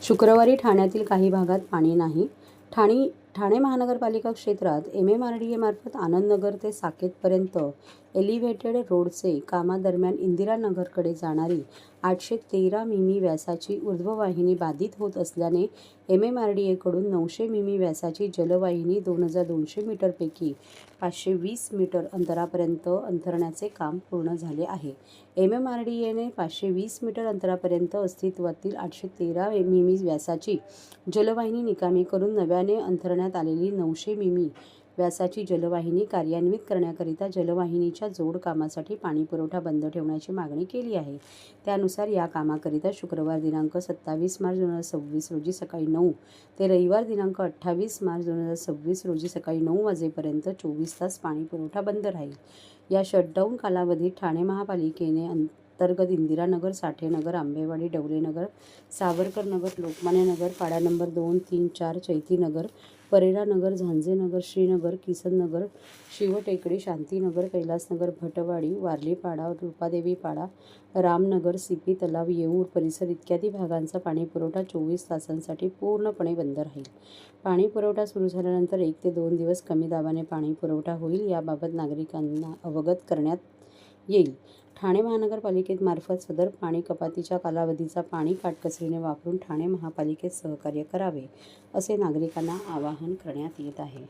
शुक्रवारी ठाण्यातील काही भागात पाणी नाही. ठाणे महानगरपालिका क्षेत्रात MMRDAमार्फत आनंदनगर ते साकेतपर्यंत एलिव्हेटेड रोडचे कामादरम्यान इंदिरानगरकडे जाणारी 813 मिमी व्यासाची ऊर्ध्ववाहिनी बाधित होत असल्याने MMRDAकडून 900 मिमी व्यासाची जलवाहिनी 2200 मीटरपैकी 520 मीटर अंतरापर्यंत अंथरण्याचे काम पूर्ण झाले आहे. MMRDAने 520 मीटर अंतरापर्यंत अस्तित्वातील 813 मिमी व्यासाची जलवाहिनी निकामी करून नव्याने अंथरण्यात आलेली 900 मिमी व्यासाची जलवाहिनी कार्यान्वित करण्याकरिता जलवाहिनीच्या जोड कामासाठी पाणीपुरवठा बंद ठेवण्याची मागणी केली आहे. त्यानुसार या कामाकरिता शुक्रवार दिनांक 27 मार्च 2026 रोजी सकाळी 9 ते रविवार दिनांक 28 मार्च 2026 रोजी सकाळी 9 वाजेपर्यंत 24 तास पाणीपुरवठा बंद राहील. या शटडाऊन कालावधीत ठाणे महापालिकेने अंतर्गत इंदिरानगर, साठेनगर, आंबेवाडी, डवलेनगर, सावरकरनगर, लोकमान्यनगर, पाडा नंबर 2, 3, 4, चैतीनगर, परेरानगर, झांजेनगर, श्रीनगर, किसननगर, शिवटेकडी, शांतीनगर, कैलासनगर, भटवाडी, वारलीपाडा, रूपादेवीपाडा, रामनगर, सीपी तलाव, येऊर परिसर इत्यादी भागांचा पाणीपुरवठा 24 तासांसाठी पूर्णपणे बंद राहील. पाणीपुरवठा सुरू झाल्यानंतर 1 ते 2 दिवस कमी दाबाने पाणीपुरवठा होईल, याबाबत नागरिकांना अवगत करण्यात येईल. ठाणे महानगरपालिकेमार्फत सदर पाणी कपातीच्या कालावधीचा पाणी काटकसरीने वापरून ठाणे महापालिकेत सहकार्य करावे, असे नागरिकांना आवाहन करण्यात येत आहे.